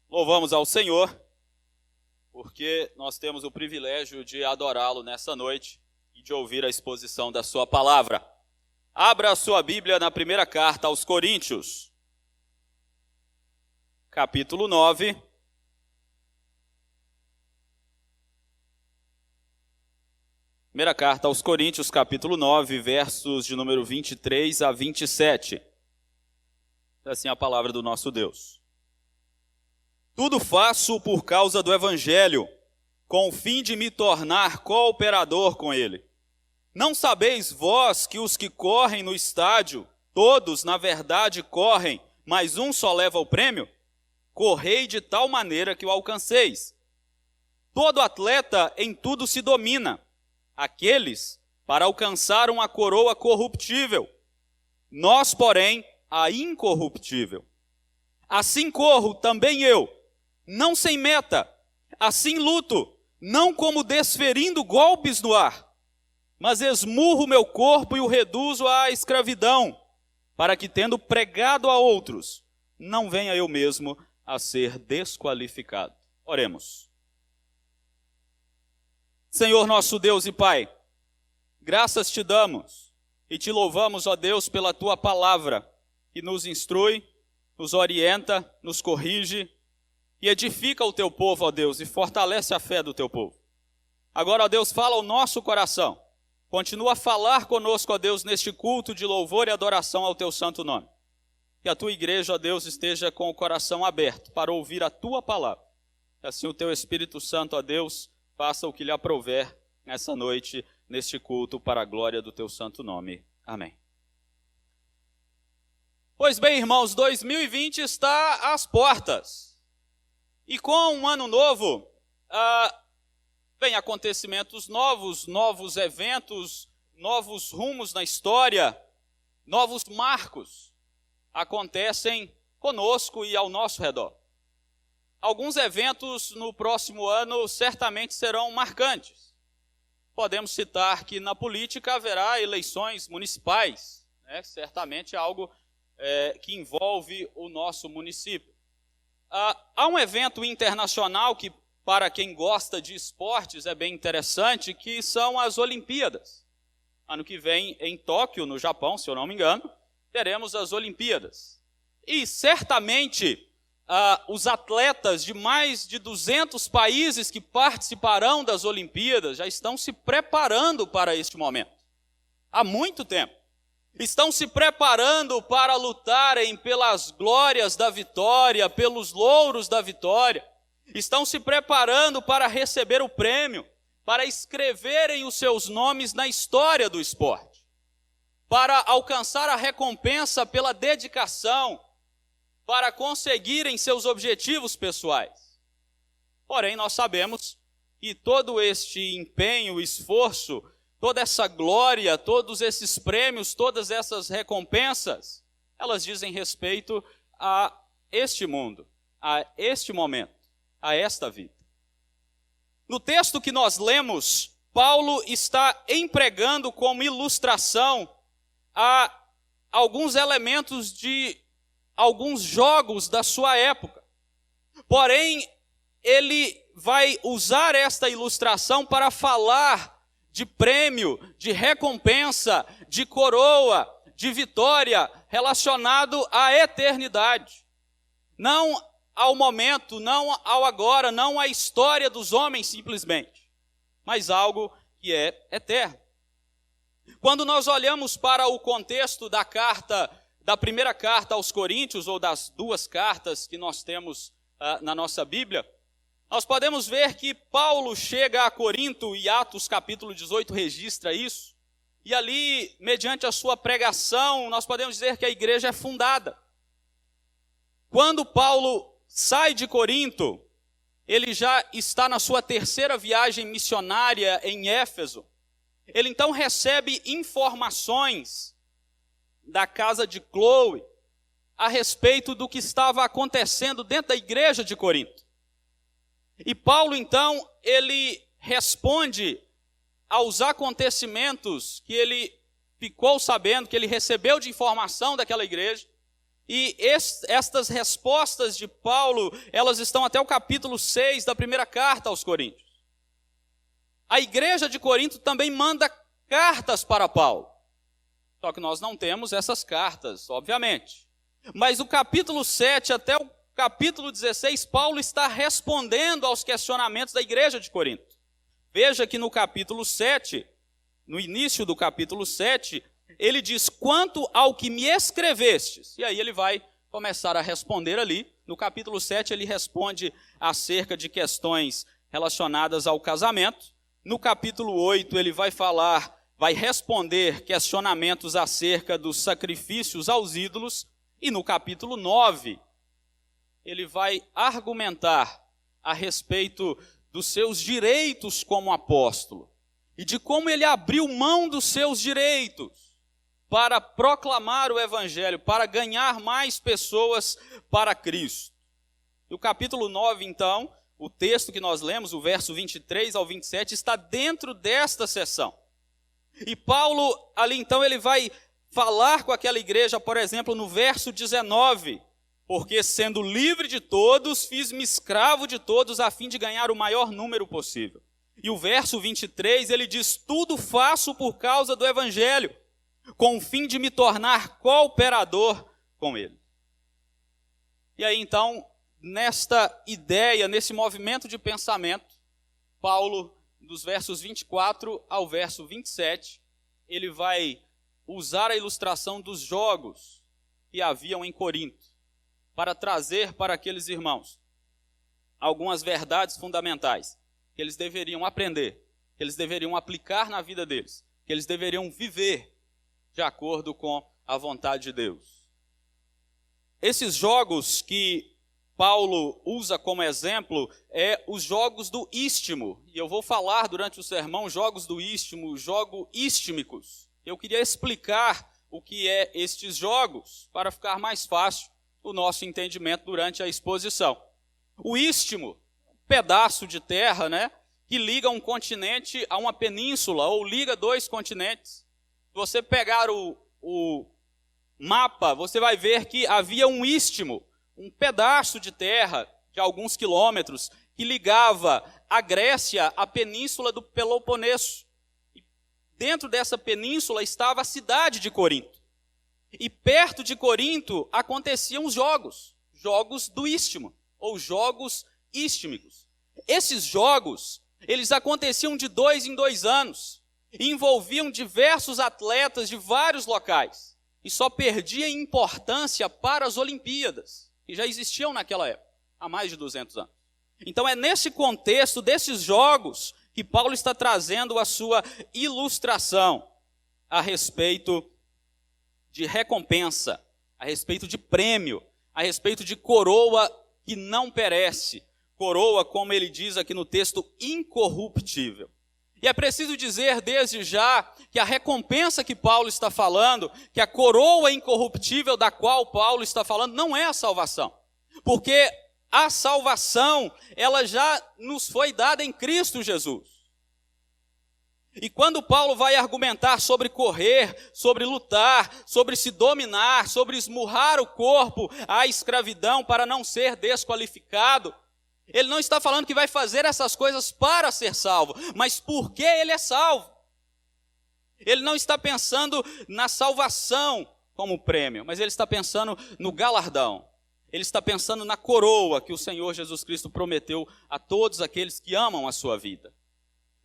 Louvamos ao Senhor, porque nós temos o privilégio de adorá-lo nessa noite e de ouvir a exposição da sua palavra. Abra a sua Bíblia na primeira carta aos Coríntios, capítulo 9. Primeira carta aos Coríntios, capítulo 9, versos de número 23 a 27. Assim é a palavra do nosso Deus. Tudo faço por causa do Evangelho, com o fim de me tornar cooperador com ele. Não sabeis vós que os que correm no estádio, todos na verdade correm, mas um só leva o prêmio? Correi de tal maneira que o alcanceis. Todo atleta em tudo se domina. Aqueles para alcançar uma coroa corruptível, nós, porém, a incorruptível. Assim corro também eu, não sem meta, assim luto, não como desferindo golpes no ar, mas esmurro meu corpo e o reduzo à escravidão, para que, tendo pregado a outros, não venha eu mesmo a ser desqualificado. Oremos. Senhor nosso Deus e Pai, graças te damos e te louvamos, ó Deus, pela tua palavra, que nos instrui, nos orienta, nos corrige e edifica o teu povo, ó Deus, e fortalece a fé do teu povo. Agora, ó Deus, fala ao nosso coração. Continua a falar conosco, ó Deus, neste culto de louvor e adoração ao teu santo nome. Que a tua igreja, ó Deus, esteja com o coração aberto para ouvir a tua palavra. Que assim o teu Espírito Santo, ó Deus, faça o que lhe aprouver nessa noite, neste culto, para a glória do teu santo nome. Amém. Pois bem, irmãos, 2020 está às portas. E com um ano novo, vem acontecimentos novos, novos eventos, novos rumos na história, novos marcos acontecem conosco e ao nosso redor. Alguns eventos no próximo ano certamente serão marcantes. Podemos citar que na política haverá eleições municipais, certamente algo que envolve o nosso município. Há um evento internacional que, para quem gosta de esportes, é bem interessante, que são as Olimpíadas. Ano que vem, em Tóquio, no Japão, se eu não me engano, teremos as Olimpíadas. E certamente os atletas de mais de 200 países que participarão das Olimpíadas já estão se preparando para este momento. Há muito tempo. Estão se preparando para lutarem pelas glórias da vitória, pelos louros da vitória. Estão se preparando para receber o prêmio, para escreverem os seus nomes na história do esporte, para alcançar a recompensa pela dedicação, para conseguirem seus objetivos pessoais. Porém, nós sabemos que todo este empenho, esforço, toda essa glória, todos esses prêmios, todas essas recompensas, elas dizem respeito a este mundo, a este momento, a esta vida. No texto que nós lemos, Paulo está empregando como ilustração a alguns elementos de alguns jogos da sua época. Porém, ele vai usar esta ilustração para falar de prêmio, de recompensa, de coroa, de vitória, relacionado à eternidade. Não ao momento, não ao agora, não à história dos homens simplesmente, mas algo que é eterno. Quando nós olhamos para o contexto da primeira carta aos Coríntios, ou das duas cartas que nós temos na nossa Bíblia, nós podemos ver que Paulo chega a Corinto, e Atos capítulo 18 registra isso, e ali, mediante a sua pregação, nós podemos dizer que a igreja é fundada. Quando Paulo sai de Corinto, ele já está na sua terceira viagem missionária em Éfeso. Ele então recebe informações da casa de Cloe a respeito do que estava acontecendo dentro da igreja de Corinto. E Paulo, então, ele responde aos acontecimentos que ele ficou sabendo, que ele recebeu de informação daquela igreja, E estas respostas de Paulo, elas estão até o capítulo 6 da primeira carta aos Coríntios. A igreja de Corinto também manda cartas para Paulo. Só que nós não temos essas cartas, obviamente. Mas do capítulo 7 até o capítulo 16, Paulo está respondendo aos questionamentos da igreja de Corinto. Veja que no capítulo 7, no início do capítulo 7, ele diz, quanto ao que me escrevestes. E aí ele vai começar a responder ali. No capítulo 7 ele responde acerca de questões relacionadas ao casamento. No capítulo 8 ele vai responder questionamentos acerca dos sacrifícios aos ídolos. E no capítulo 9 ele vai argumentar a respeito dos seus direitos como apóstolo. E de como ele abriu mão dos seus direitos para proclamar o evangelho, para ganhar mais pessoas para Cristo. E o capítulo 9, então, o texto que nós lemos, o verso 23 ao 27, está dentro desta seção. E Paulo, ali então, ele vai falar com aquela igreja, por exemplo, no verso 19, porque sendo livre de todos, fiz-me escravo de todos, a fim de ganhar o maior número possível. E o verso 23, ele diz, tudo faço por causa do evangelho, com o fim de me tornar cooperador com ele. E aí então, nesta ideia, nesse movimento de pensamento, Paulo, dos versos 24 ao verso 27, ele vai usar a ilustração dos jogos que haviam em Corinto, para trazer para aqueles irmãos algumas verdades fundamentais que eles deveriam aprender, que eles deveriam aplicar na vida deles, que eles deveriam viver de acordo com a vontade de Deus. Esses jogos que Paulo usa como exemplo os jogos do istmo. E eu vou falar durante o sermão jogos do istmo, jogos istmicos. Eu queria explicar o que é estes jogos, para ficar mais fácil o nosso entendimento durante a exposição. O istmo, um pedaço de terra, que liga um continente a uma península, ou liga dois continentes. Se você pegar o mapa, você vai ver que havia um istmo, um pedaço de terra de alguns quilômetros, que ligava a Grécia à península do Peloponeso. E dentro dessa península estava a cidade de Corinto. E perto de Corinto aconteciam os jogos do istmo, ou jogos istmicos. Esses jogos, eles aconteciam de 2 em 2 anos, e envolviam diversos atletas de vários locais, e só perdia importância para as Olimpíadas, que já existiam naquela época, há mais de 200 anos. Então é nesse contexto desses jogos que Paulo está trazendo a sua ilustração a respeito de recompensa, a respeito de prêmio, a respeito de coroa que não perece, coroa, como ele diz aqui no texto, incorruptível. E é preciso dizer desde já que a recompensa que Paulo está falando, que a coroa incorruptível da qual Paulo está falando, não é a salvação. Porque a salvação, ela já nos foi dada em Cristo Jesus. E quando Paulo vai argumentar sobre correr, sobre lutar, sobre se dominar, sobre esmurrar o corpo à escravidão para não ser desqualificado, ele não está falando que vai fazer essas coisas para ser salvo, mas porque ele é salvo. Ele não está pensando na salvação como prêmio, mas ele está pensando no galardão. Ele está pensando na coroa que o Senhor Jesus Cristo prometeu a todos aqueles que amam a sua vida.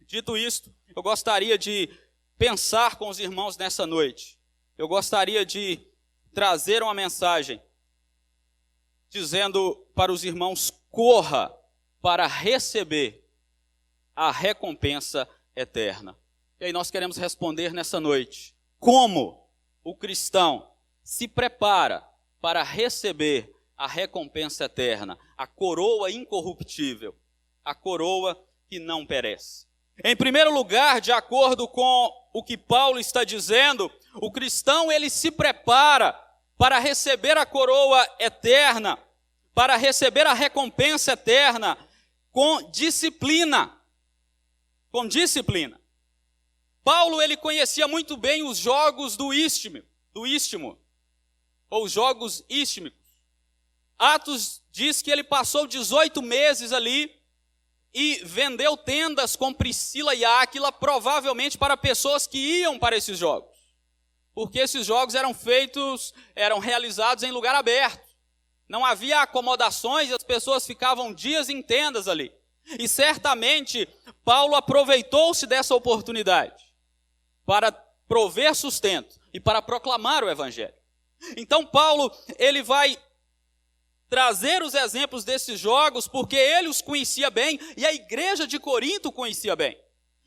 Dito isto, eu gostaria de pensar com os irmãos nessa noite. Eu gostaria de trazer uma mensagem dizendo para os irmãos: corra para receber a recompensa eterna. E aí nós queremos responder nessa noite: como o cristão se prepara para receber a recompensa eterna, a coroa incorruptível, a coroa que não perece. Em primeiro lugar, de acordo com o que Paulo está dizendo, o cristão ele se prepara para receber a coroa eterna, para receber a recompensa eterna com disciplina. Com disciplina. Paulo ele conhecia muito bem os jogos do istmo. ou Jogos Istmicos. Atos diz que ele passou 18 meses ali e vendeu tendas com Priscila e Áquila, provavelmente para pessoas que iam para esses jogos. Porque esses jogos eram realizados em lugar aberto. Não havia acomodações e as pessoas ficavam dias em tendas ali. E certamente Paulo aproveitou-se dessa oportunidade para prover sustento e para proclamar o evangelho. Então Paulo, ele vai trazer os exemplos desses jogos porque ele os conhecia bem e a igreja de Corinto conhecia bem.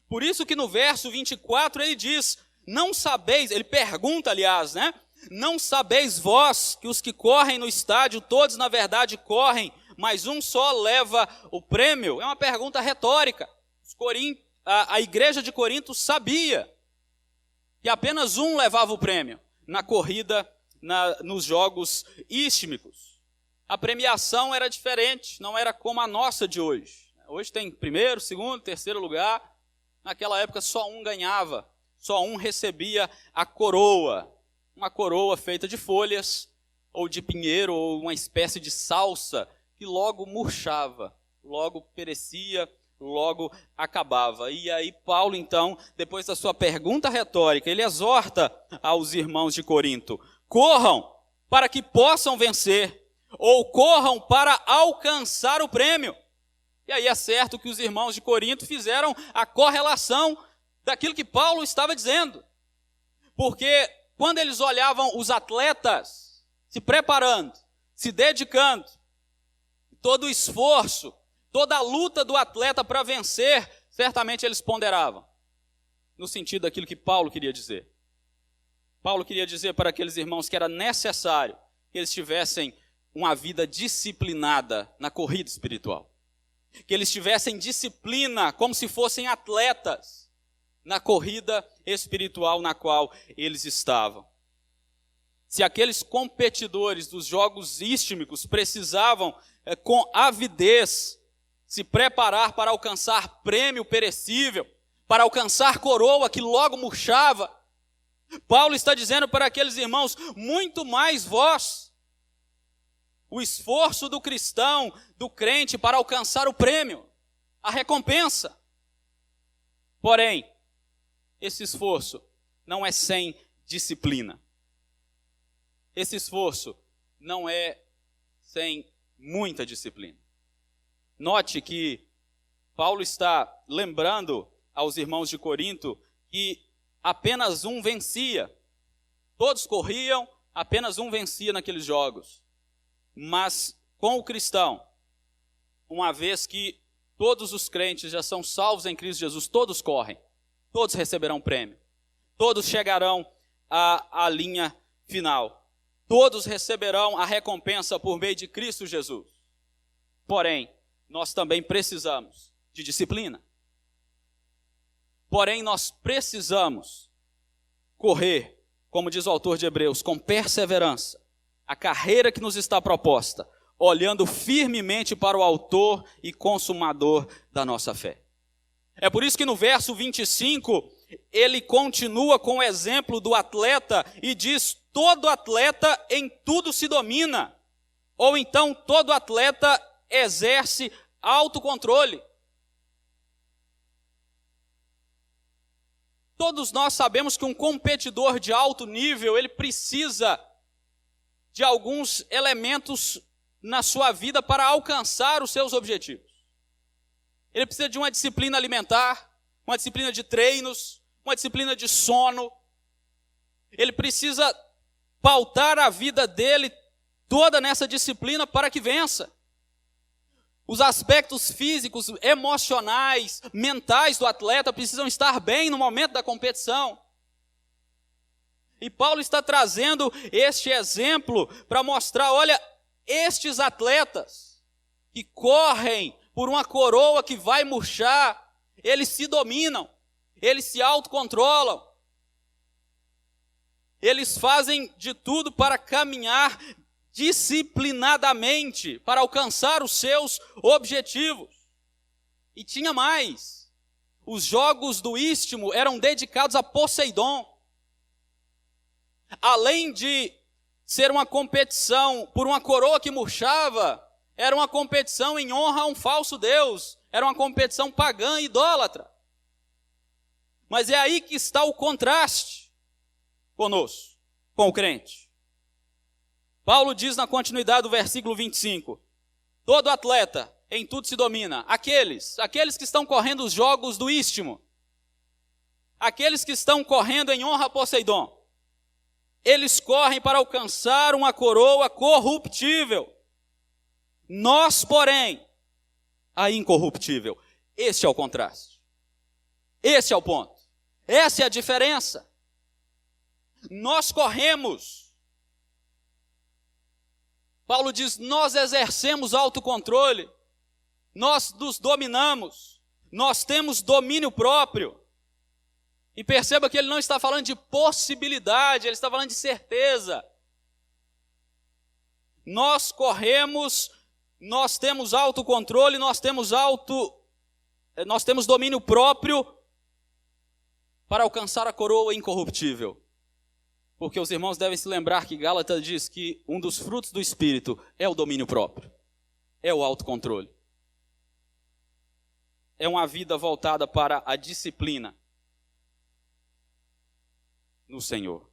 Por isso que no verso 24 ele diz: não sabeis, ele pergunta aliás, né? Não sabeis vós que os que correm no estádio, todos na verdade correm, mas um só leva o prêmio? É uma pergunta retórica. A igreja de Corinto sabia que apenas um levava o prêmio na corrida, nos jogos istmicos. A premiação era diferente, não era como a nossa de hoje. Hoje tem primeiro, segundo, terceiro lugar. Naquela época só um ganhava, só um recebia a coroa. Uma coroa feita de folhas, ou de pinheiro, ou uma espécie de salsa, que logo murchava, logo perecia, logo acabava. E aí Paulo, então, depois da sua pergunta retórica, ele exorta aos irmãos de Corinto: corram para que possam vencer, ou corram para alcançar o prêmio. E aí é certo que os irmãos de Corinto fizeram a correlação daquilo que Paulo estava dizendo. Porque quando eles olhavam os atletas se preparando, se dedicando, todo o esforço, toda a luta do atleta para vencer, certamente eles ponderavam no sentido daquilo que Paulo queria dizer. Paulo queria dizer para aqueles irmãos que era necessário que eles tivessem uma vida disciplinada na corrida espiritual. Que eles tivessem disciplina como se fossem atletas na corrida espiritual na qual eles estavam. Se aqueles competidores dos jogos istmicos precisavam com avidez se preparar para alcançar prêmio perecível, para alcançar coroa que logo murchava, Paulo está dizendo para aqueles irmãos: muito mais vós. O esforço do cristão, do crente, para alcançar o prêmio, a recompensa. Porém, esse esforço não é sem disciplina. Esse esforço não é sem muita disciplina. Note que Paulo está lembrando aos irmãos de Corinto que apenas um vencia. Todos corriam, apenas um vencia naqueles jogos. Mas com o cristão, uma vez que todos os crentes já são salvos em Cristo Jesus, todos correm, todos receberão prêmio, todos chegarão à linha final, todos receberão a recompensa por meio de Cristo Jesus. Porém, nós também precisamos de disciplina. Porém, nós precisamos correr, como diz o autor de Hebreus, com perseverança, a carreira que nos está proposta, olhando firmemente para o autor e consumador da nossa fé. É por isso que no verso 25, ele continua com o exemplo do atleta e diz: todo atleta em tudo se domina, ou então todo atleta exerce autocontrole. Todos nós sabemos que um competidor de alto nível, ele precisa de alguns elementos na sua vida para alcançar os seus objetivos. Ele precisa de uma disciplina alimentar, uma disciplina de treinos, uma disciplina de sono. Ele precisa pautar a vida dele toda nessa disciplina para que vença. Os aspectos físicos, emocionais, mentais do atleta precisam estar bem no momento da competição. E Paulo está trazendo este exemplo para mostrar: olha, estes atletas que correm por uma coroa que vai murchar, eles se dominam, eles se autocontrolam, eles fazem de tudo para caminhar disciplinadamente, para alcançar os seus objetivos. E tinha mais: os jogos do Istmo eram dedicados a Poseidon. Além de ser uma competição por uma coroa que murchava, era uma competição em honra a um falso Deus, era uma competição pagã e idólatra. Mas é aí que está o contraste conosco, com o crente. Paulo diz na continuidade do versículo 25, todo atleta em tudo se domina, aqueles que estão correndo os jogos do Istmo, aqueles que estão correndo em honra a Poseidon, eles correm para alcançar uma coroa corruptível. Nós, porém, a incorruptível. Este é o contraste. Esse é o ponto. Essa é a diferença. Nós corremos. Paulo diz, nós exercemos autocontrole. Nós nos dominamos. Nós temos domínio próprio. E perceba que ele não está falando de possibilidade, ele está falando de certeza. Nós corremos, nós temos autocontrole, nós temos domínio próprio para alcançar a coroa incorruptível. Porque os irmãos devem se lembrar que Gálatas diz que um dos frutos do Espírito é o domínio próprio, é o autocontrole. É uma vida voltada para a disciplina no Senhor.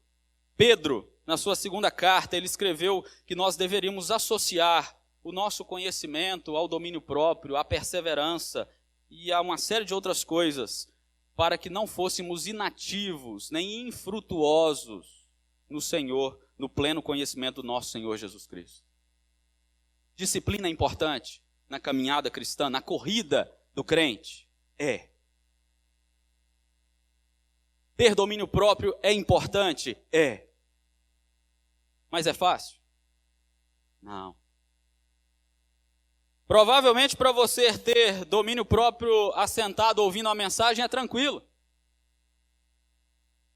Pedro, na sua segunda carta, ele escreveu que nós deveríamos associar o nosso conhecimento ao domínio próprio, à perseverança e a uma série de outras coisas, para que não fôssemos inativos, nem infrutuosos no Senhor, no pleno conhecimento do nosso Senhor Jesus Cristo. Disciplina é importante na caminhada cristã, na corrida do crente? É. Ter domínio próprio é importante? É. Mas é fácil? Não. Provavelmente para você ter domínio próprio assentado ouvindo a mensagem é tranquilo.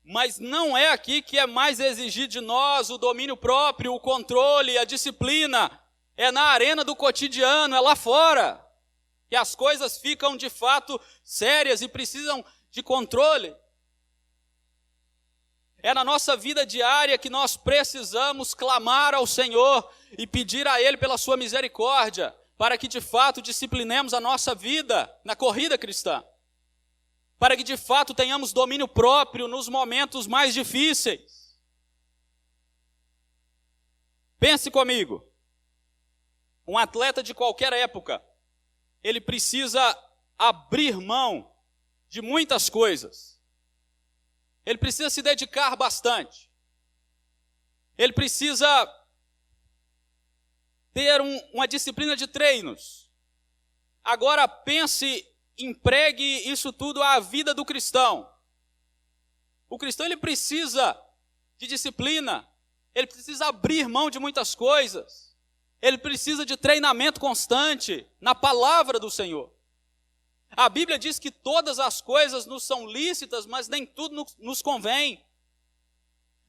Mas não é aqui que é mais exigido de nós o domínio próprio, o controle, a disciplina. É na arena do cotidiano, é lá fora. Que as coisas ficam de fato sérias e precisam de controle. É na nossa vida diária que nós precisamos clamar ao Senhor e pedir a Ele pela sua misericórdia, para que de fato disciplinemos a nossa vida na corrida cristã. Para que de fato tenhamos domínio próprio nos momentos mais difíceis. Pense comigo. Um atleta de qualquer época, ele precisa abrir mão de muitas coisas. Ele precisa se dedicar bastante. Ele precisa ter uma disciplina de treinos. Agora pense, empregue isso tudo à vida do cristão. O cristão ele precisa de disciplina. Ele precisa abrir mão de muitas coisas. Ele precisa de treinamento constante na palavra do Senhor. A Bíblia diz que todas as coisas nos são lícitas, mas nem tudo nos convém.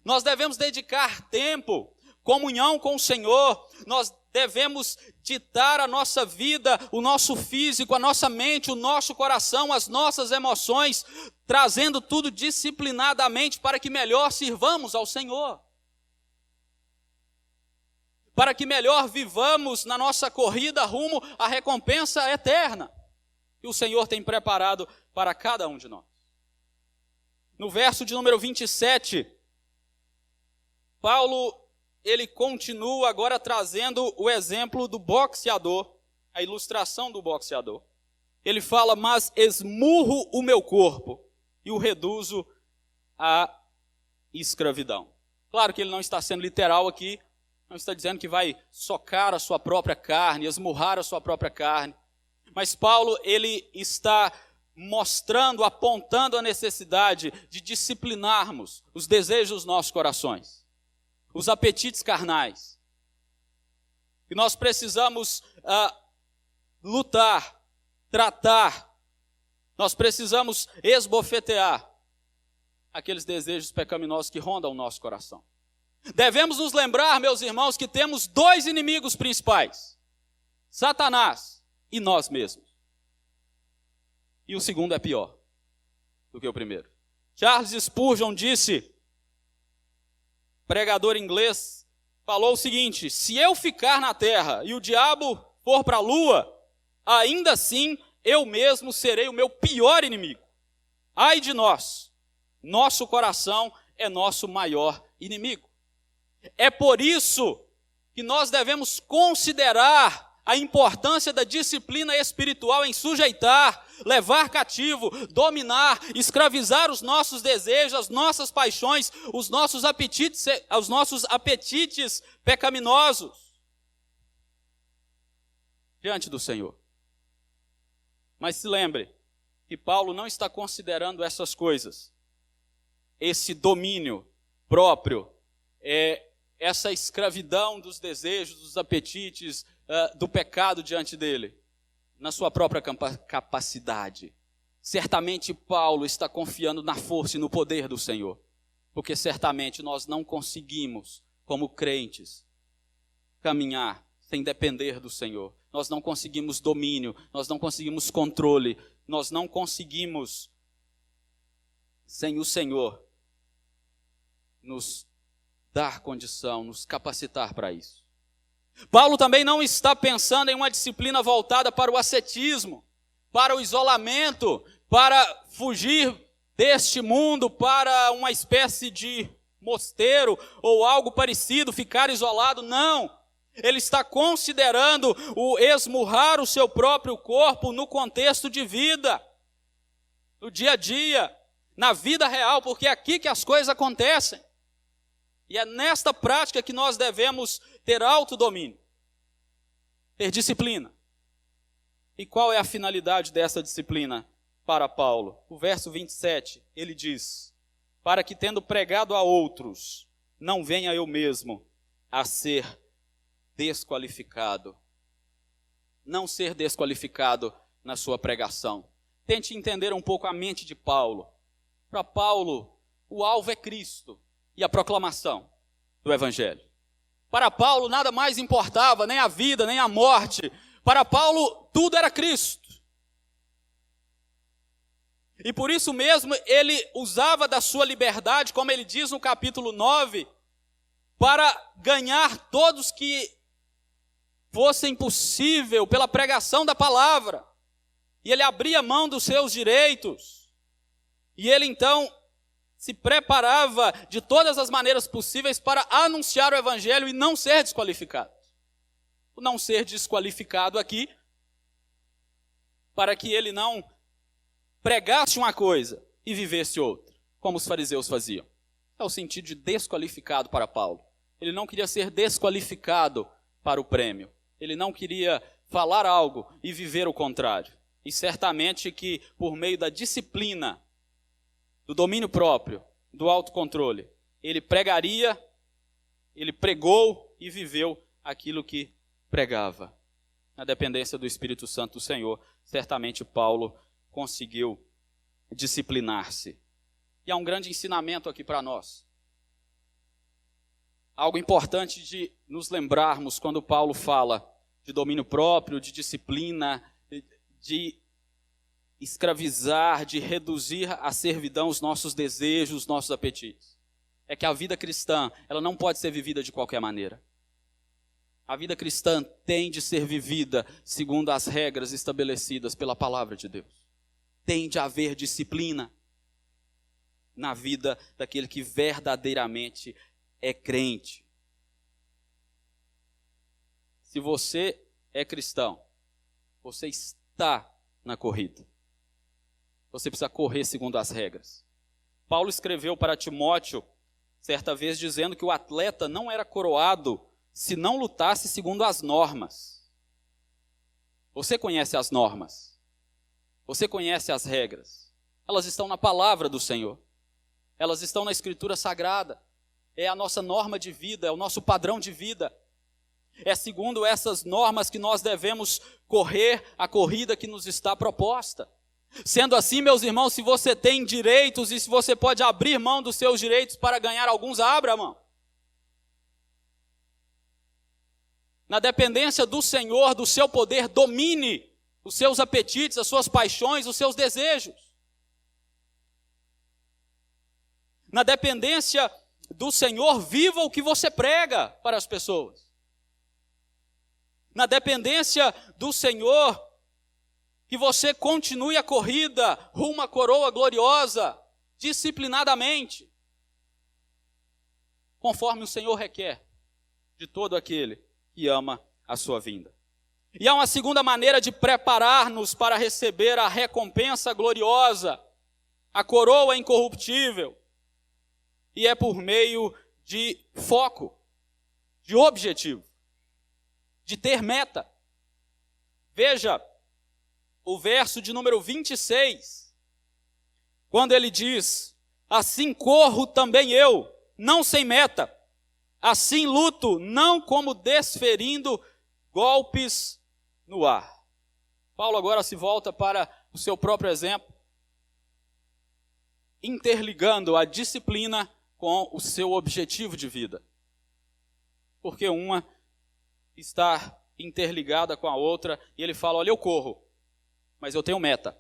Nós devemos dedicar tempo, comunhão com o Senhor. Nós devemos ditar a nossa vida, o nosso físico, a nossa mente, o nosso coração, as nossas emoções, trazendo tudo disciplinadamente para que melhor sirvamos ao Senhor. Para que melhor vivamos na nossa corrida rumo à recompensa eterna que o Senhor tem preparado para cada um de nós. No verso de número 27, Paulo, ele continua agora trazendo o exemplo do boxeador, a ilustração do boxeador. Ele fala, mas esmurro o meu corpo e o reduzo à escravidão. Claro que ele não está sendo literal aqui, não está dizendo que vai socar a sua própria carne, esmurrar a sua própria carne. Mas Paulo, ele está mostrando, apontando a necessidade de disciplinarmos os desejos dos nossos corações, os apetites carnais. E nós precisamos lutar, tratar, nós precisamos esbofetear aqueles desejos pecaminosos que rondam o nosso coração. Devemos nos lembrar, meus irmãos, que temos dois inimigos principais: Satanás e nós mesmos. E o segundo é pior do que o primeiro. Charles Spurgeon disse, pregador inglês, falou o seguinte: se eu ficar na terra e o diabo for para a lua, ainda assim eu mesmo serei o meu pior inimigo. Ai de nós, nosso coração é nosso maior inimigo. É por isso que nós devemos considerar a importância da disciplina espiritual em sujeitar, levar cativo, dominar, escravizar os nossos desejos, as nossas paixões, os nossos apetites pecaminosos diante do Senhor. Mas se lembre que Paulo não está considerando essas coisas, esse domínio próprio, essa escravidão dos desejos, dos apetites, do pecado diante dele, na sua própria capacidade. Certamente Paulo está confiando na força e no poder do Senhor, porque certamente nós não conseguimos, como crentes, caminhar sem depender do Senhor. Nós não conseguimos domínio, nós não conseguimos controle, nós não conseguimos, sem o Senhor, nos dar condição, nos capacitar para isso. Paulo também não está pensando em uma disciplina voltada para o ascetismo, para o isolamento, para fugir deste mundo, para uma espécie de mosteiro ou algo parecido, ficar isolado. Não! Ele está considerando o esmurrar o seu próprio corpo no contexto de vida, no dia a dia, na vida real, porque é aqui que as coisas acontecem. E é nesta prática que nós devemos ter autodomínio, ter disciplina. E qual é a finalidade dessa disciplina para Paulo? O verso 27, ele diz: para que tendo pregado a outros, não venha eu mesmo a ser desqualificado. Não ser desqualificado na sua pregação. Tente entender um pouco a mente de Paulo. Para Paulo, o alvo é Cristo e a proclamação do Evangelho. Para Paulo, nada mais importava, nem a vida, nem a morte. Para Paulo, tudo era Cristo. E por isso mesmo, ele usava da sua liberdade, como ele diz no capítulo 9, para ganhar todos que fossem possível pela pregação da palavra. E ele abria mão dos seus direitos. E ele então se preparava de todas as maneiras possíveis para anunciar o Evangelho e não ser desqualificado. O não ser desqualificado aqui, para que ele não pregasse uma coisa e vivesse outra, como os fariseus faziam. É o sentido de desqualificado para Paulo. Ele não queria ser desqualificado para o prêmio. Ele não queria falar algo e viver o contrário. E certamente que por meio da disciplina, do domínio próprio, do autocontrole, ele pregaria, ele pregou e viveu aquilo que pregava. Na dependência do Espírito Santo do Senhor, certamente Paulo conseguiu disciplinar-se. E há um grande ensinamento aqui para nós. Algo importante de nos lembrarmos quando Paulo fala de domínio próprio, de disciplina, de escravizar, de reduzir à servidão os nossos desejos, os nossos apetites. É que a vida cristã, ela não pode ser vivida de qualquer maneira. A vida cristã tem de ser vivida segundo as regras estabelecidas pela palavra de Deus. Tem de haver disciplina na vida daquele que verdadeiramente é crente. Se você é cristão, você está na corrida. Você precisa correr segundo as regras. Paulo escreveu para Timóteo, certa vez, dizendo que o atleta não era coroado se não lutasse segundo as normas. Você conhece as normas. Você conhece as regras. Elas estão na palavra do Senhor. Elas estão na Escritura Sagrada. É a nossa norma de vida, é o nosso padrão de vida. É segundo essas normas que nós devemos correr a corrida que nos está proposta. Sendo assim, meus irmãos, se você tem direitos e se você pode abrir mão dos seus direitos para ganhar alguns, abra mão. Na dependência do Senhor, do seu poder, domine os seus apetites, as suas paixões, os seus desejos. Na dependência do Senhor, viva o que você prega para as pessoas. Na dependência do Senhor, que você continue a corrida rumo à coroa gloriosa, disciplinadamente, conforme o Senhor requer de todo aquele que ama a sua vinda. E há uma segunda maneira de preparar-nos para receber a recompensa gloriosa, a coroa incorruptível, e é por meio de foco, de objetivo, de ter meta. Veja o verso de número 26, quando ele diz: assim corro também eu, não sem meta, assim luto, não como desferindo golpes no ar. Paulo agora se volta para o seu próprio exemplo, interligando a disciplina com o seu objetivo de vida. Porque uma está interligada com a outra, e ele fala: olha, eu corro, mas eu tenho meta,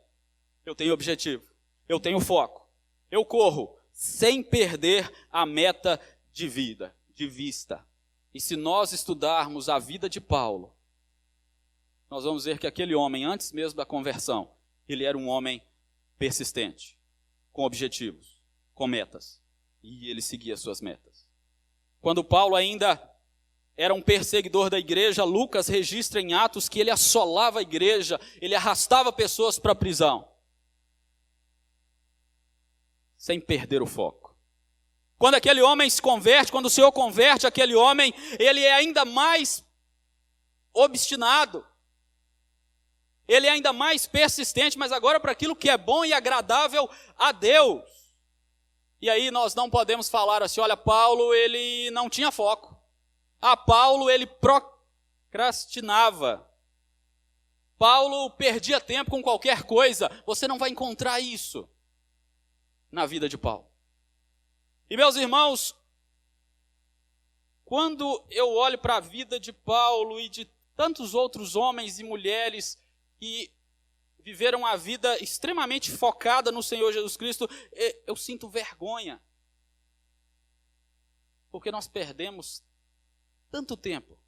eu tenho objetivo, eu tenho foco. Eu corro sem perder a meta de vida, de vista. E se nós estudarmos a vida de Paulo, nós vamos ver que aquele homem, antes mesmo da conversão, ele era um homem persistente, com objetivos, com metas. E ele seguia suas metas. Quando Paulo ainda era um perseguidor da igreja, Lucas registra em Atos que ele assolava a igreja, ele arrastava pessoas para a prisão, sem perder o foco. Quando aquele homem se converte, quando o Senhor converte aquele homem, ele é ainda mais obstinado, ele é ainda mais persistente, mas agora para aquilo que é bom e agradável a Deus. E aí nós não podemos falar assim: olha, Paulo, ele não tinha foco. Paulo, ele procrastinava. Paulo perdia tempo com qualquer coisa. Você não vai encontrar isso na vida de Paulo. E meus irmãos, quando eu olho para a vida de Paulo e de tantos outros homens e mulheres que viveram a vida extremamente focada no Senhor Jesus Cristo, eu sinto vergonha. Porque nós perdemos tanto tempo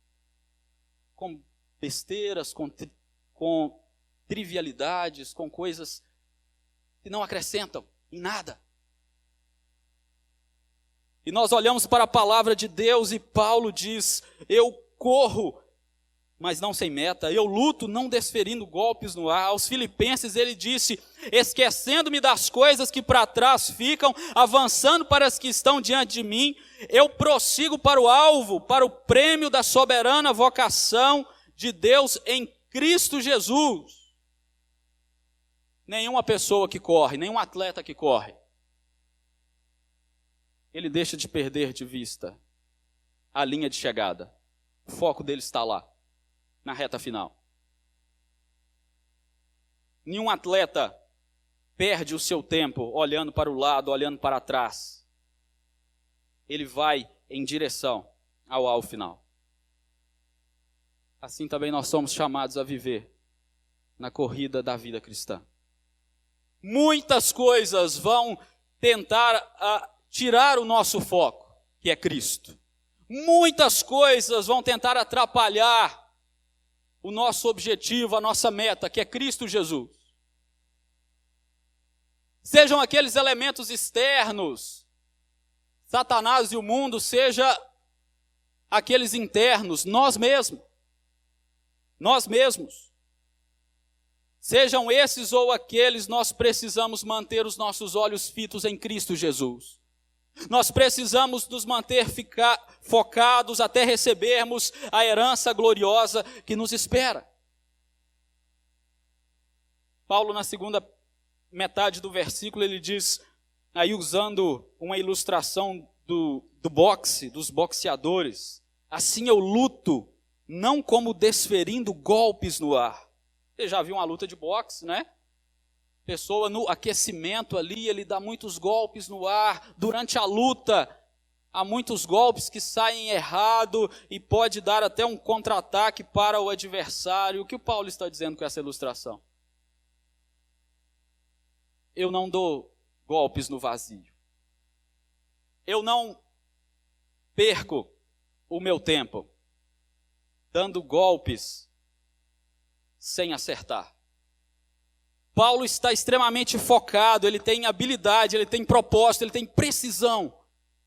com besteiras, com trivialidades, com coisas que não acrescentam em nada. E nós olhamos para a palavra de Deus e Paulo diz: eu corro, mas não sem meta, eu luto, não desferindo golpes no ar. Aos Filipenses ele disse: esquecendo-me das coisas que para trás ficam, avançando para as que estão diante de mim, eu prossigo para o alvo, para o prêmio da soberana vocação de Deus em Cristo Jesus. Nenhuma pessoa que corre, nenhum atleta que corre, ele deixa de perder de vista a linha de chegada. O foco dele está lá, na reta final. Nenhum atleta perde o seu tempo olhando para o lado, olhando para trás. Ele vai em direção ao alvo final. Assim também nós somos chamados a viver na corrida da vida cristã. Muitas coisas vão tentar tirar o nosso foco, que é Cristo. Muitas coisas vão tentar atrapalhar o nosso objetivo, a nossa meta, que é Cristo Jesus. Sejam aqueles elementos externos, Satanás e o mundo, seja aqueles internos, nós mesmos. Sejam esses ou aqueles, nós precisamos manter os nossos olhos fitos em Cristo Jesus. Nós precisamos nos manter focados até recebermos a herança gloriosa que nos espera. Paulo, na segunda metade do versículo, ele diz, aí usando uma ilustração do boxe, dos boxeadores: assim eu luto, não como desferindo golpes no ar. Você já viu uma luta de boxe, né? Pessoa no aquecimento ali, ele dá muitos golpes no ar. Durante a luta, há muitos golpes que saem errado e pode dar até um contra-ataque para o adversário. O que o Paulo está dizendo com essa ilustração? Eu não dou golpes no vazio. Eu não perco o meu tempo dando golpes sem acertar. Paulo está extremamente focado, ele tem habilidade, ele tem propósito, ele tem precisão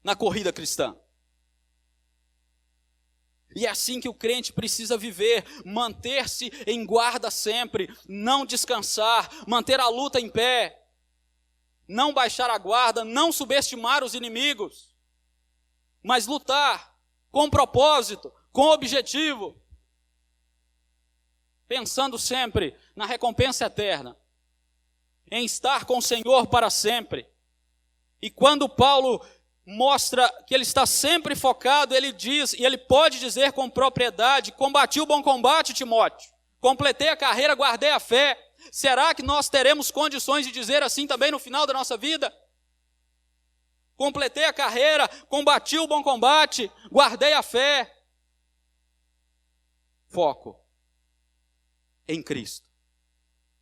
na corrida cristã. E é assim que o crente precisa viver, manter-se em guarda sempre, não descansar, manter a luta em pé, não baixar a guarda, não subestimar os inimigos, mas lutar com propósito, com objetivo, pensando sempre na recompensa eterna, em estar com o Senhor para sempre. E quando Paulo mostra que ele está sempre focado, ele diz, e ele pode dizer com propriedade: combati o bom combate, Timóteo, completei a carreira, guardei a fé. Será que nós teremos condições de dizer assim também no final da nossa vida? Completei a carreira, combati o bom combate, guardei a fé. Foco em Cristo.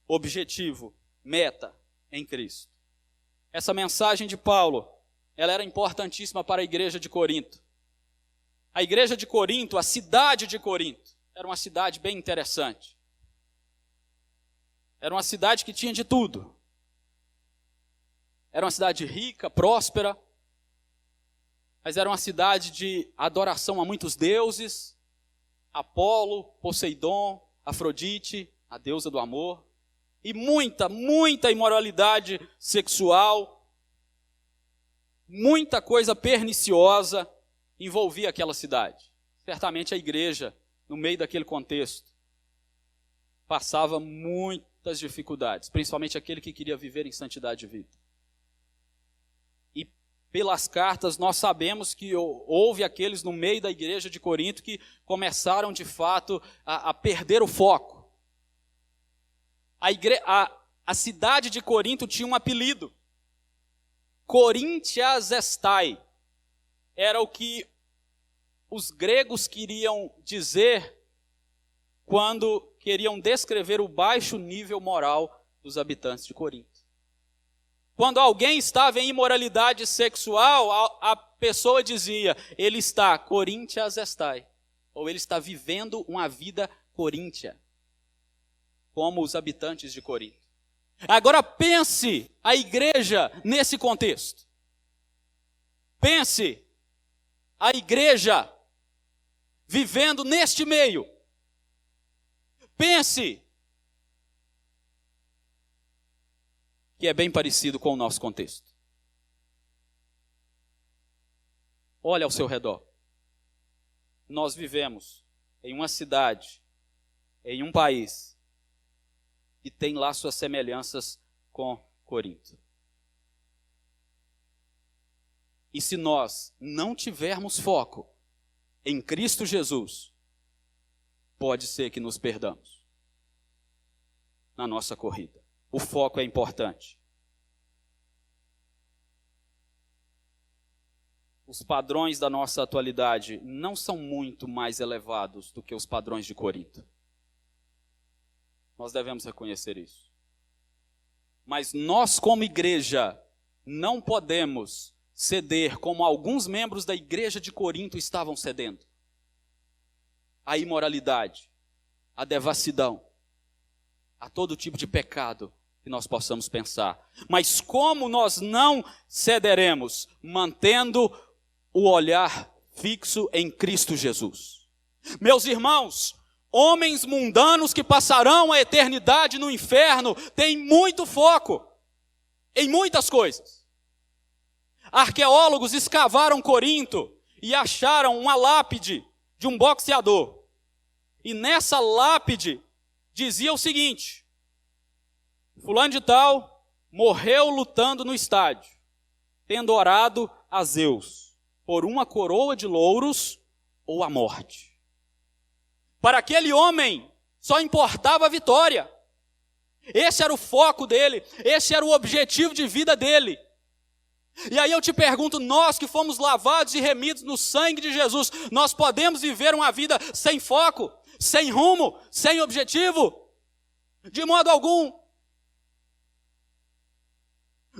Objetivo, meta em Cristo. Essa mensagem de Paulo, ela era importantíssima para a igreja de Corinto. A igreja de Corinto, a cidade de Corinto, era uma cidade bem interessante. Era uma cidade que tinha de tudo. Era uma cidade rica, próspera, mas era uma cidade de adoração a muitos deuses: Apolo, Poseidon, Afrodite, a deusa do amor, e muita imoralidade sexual, muita coisa perniciosa envolvia aquela cidade. Certamente a igreja, no meio daquele contexto, passava muitas dificuldades, principalmente aquele que queria viver em santidade de vida. E pelas cartas nós sabemos que houve aqueles no meio da igreja de Corinto que começaram de fato a perder o foco. A cidade de Corinto tinha um apelido: Coríntias estai. Era o que os gregos queriam dizer quando queriam descrever o baixo nível moral dos habitantes de Corinto. Quando alguém estava em imoralidade sexual, a pessoa dizia: ele está Coríntias estai, ou ele está vivendo uma vida coríntia, como os habitantes de Corinto. Agora pense a igreja nesse contexto. Pense a igreja vivendo neste meio. Pense que é bem parecido com o nosso contexto. Olha ao seu redor. Nós vivemos em uma cidade, em um país, e tem lá suas semelhanças com Corinto. E se nós não tivermos foco em Cristo Jesus, pode ser que nos perdamos na nossa corrida. O foco é importante. Os padrões da nossa atualidade não são muito mais elevados do que os padrões de Corinto. Nós devemos reconhecer isso. Mas nós, como igreja, não podemos ceder como alguns membros da igreja de Corinto estavam cedendo. A imoralidade, a devassidão, a todo tipo de pecado que nós possamos pensar. Mas como nós não cederemos, mantendo o olhar fixo em Cristo Jesus? Meus irmãos, homens mundanos que passarão a eternidade no inferno têm muito foco em muitas coisas. Arqueólogos escavaram Corinto e acharam uma lápide de um boxeador. E nessa lápide dizia o seguinte: fulano de tal morreu lutando no estádio, tendo orado a Zeus por uma coroa de louros ou a morte. Para aquele homem, só importava a vitória. Esse era o foco dele, esse era o objetivo de vida dele. E aí eu te pergunto, nós que fomos lavados e remidos no sangue de Jesus, nós podemos viver uma vida sem foco, sem rumo, sem objetivo? De modo algum.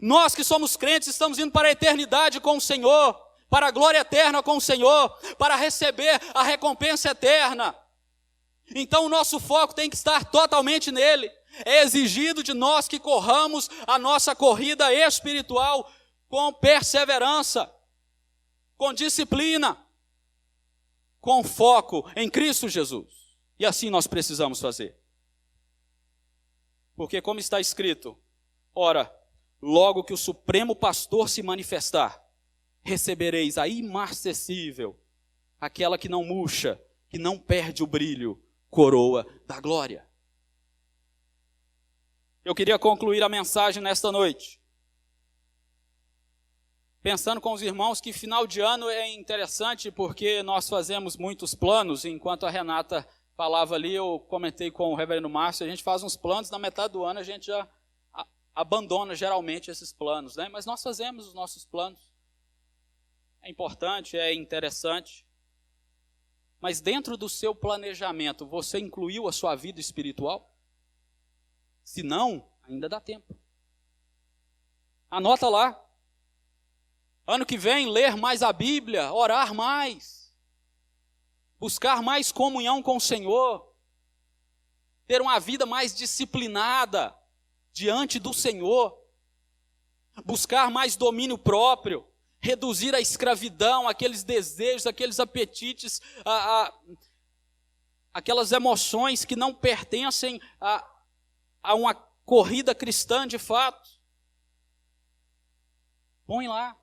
Nós que somos crentes, estamos indo para a eternidade com o Senhor. para a glória eterna com o Senhor, para receber a recompensa eterna. Então o nosso foco tem que estar totalmente nele. É exigido de nós que corramos a nossa corrida espiritual com perseverança, com disciplina, com foco em Cristo Jesus. E assim nós precisamos fazer. Porque como está escrito, ora, logo que o Supremo Pastor se manifestar, recebereis a imarcessível, aquela que não murcha, que não perde o brilho, coroa da glória. Eu queria concluir a mensagem nesta noite, pensando com os irmãos que final de ano é interessante porque nós fazemos muitos planos. Enquanto a Renata falava ali, eu comentei com o reverendo Márcio, a gente faz uns planos, na metade do ano a gente já abandona geralmente esses planos, né? Mas nós fazemos os nossos planos. É importante, é interessante. Mas dentro do seu planejamento, você incluiu a sua vida espiritual? Se não, ainda dá tempo. Anota lá. Ano que vem, ler mais a Bíblia, orar mais, buscar mais comunhão com o Senhor, ter uma vida mais disciplinada diante do Senhor, buscar mais domínio próprio, reduzir a escravidão, aqueles desejos, aqueles apetites, aquelas emoções que não pertencem a uma corrida cristã de fato. Põe lá.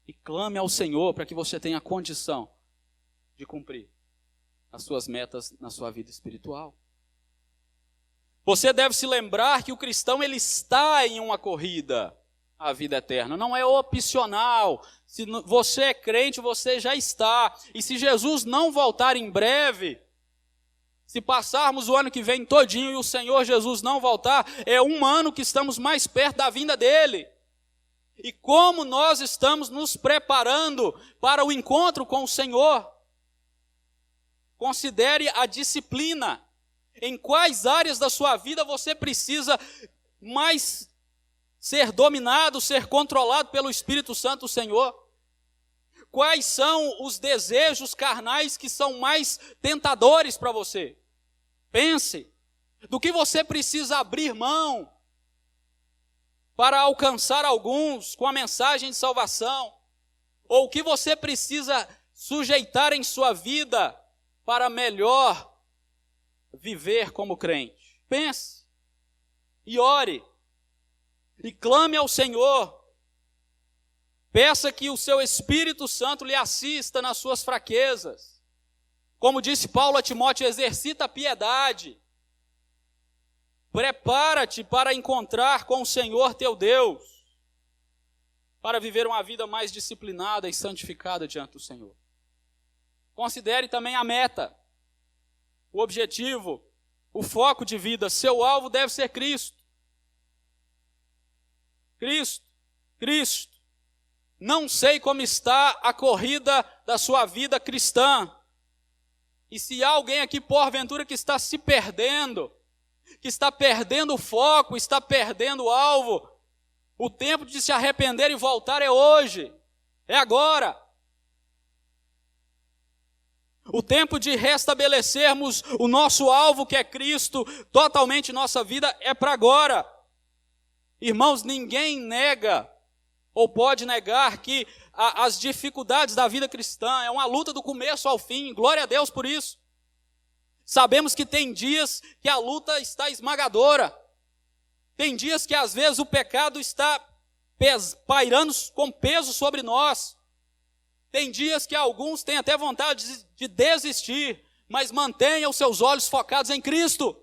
E clame ao Senhor para que você tenha condição de cumprir as suas metas na sua vida espiritual. Você deve se lembrar que o cristão ele está em uma corrida à vida eterna, não é opcional. Se você é crente, você já está. E se Jesus não voltar em breve, se passarmos o ano que vem todinho e o Senhor Jesus não voltar, é um ano que estamos mais perto da vinda dele. E como nós estamos nos preparando para o encontro com o Senhor? Considere a disciplina. Em quais áreas da sua vida você precisa mais ser dominado, ser controlado pelo Espírito Santo do Senhor? Quais são os desejos carnais que são mais tentadores para você? Pense, do que você precisa abrir mão para alcançar alguns com a mensagem de salvação, ou o que você precisa sujeitar em sua vida para melhor viver como crente. Pense, e ore, e clame ao Senhor, peça que o seu Espírito Santo lhe assista nas suas fraquezas. Como disse Paulo a Timóteo, exercita a piedade. Prepara-te para encontrar com o Senhor teu Deus, para viver uma vida mais disciplinada e santificada diante do Senhor. Considere também a meta, o objetivo, o foco de vida. Seu alvo deve ser Cristo. Cristo, Cristo. Não sei como está a corrida da sua vida cristã. E se há alguém aqui, porventura, que está se perdendo, que está perdendo o foco, está perdendo o alvo, o tempo de se arrepender e voltar é hoje, é agora. O tempo de restabelecermos o nosso alvo, que é Cristo, totalmente em nossa vida, é para agora. Irmãos, ninguém nega ou pode negar que as dificuldades da vida cristã é uma luta do começo ao fim. Glória a Deus por isso. Sabemos que tem dias que a luta está esmagadora. Tem dias que às vezes o pecado está pairando com peso sobre nós. Tem dias que alguns têm até vontade de desistir, mas mantenham seus olhos focados em Cristo.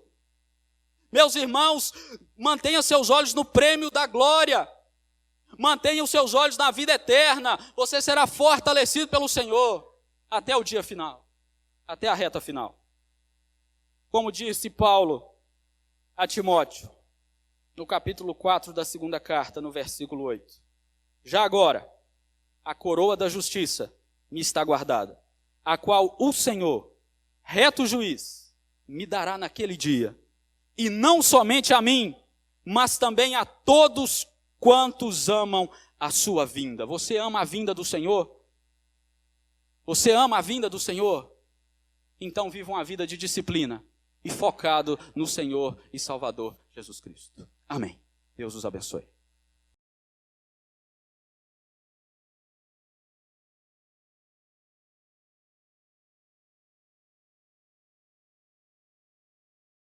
Meus irmãos, mantenha seus olhos no prêmio da glória. Mantenha os seus olhos na vida eterna. Você será fortalecido pelo Senhor até o dia final, até a reta final. Como disse Paulo a Timóteo, no capítulo 4 da segunda carta, no versículo 8. Já agora, a coroa da justiça me está guardada, a qual o Senhor, reto juiz, me dará naquele dia, e não somente a mim, mas também a todos quantos amam a sua vinda. Você ama a vinda do Senhor? Você ama a vinda do Senhor? Então viva uma vida de disciplina e focado no Senhor e Salvador Jesus Cristo. Amém. Deus os abençoe.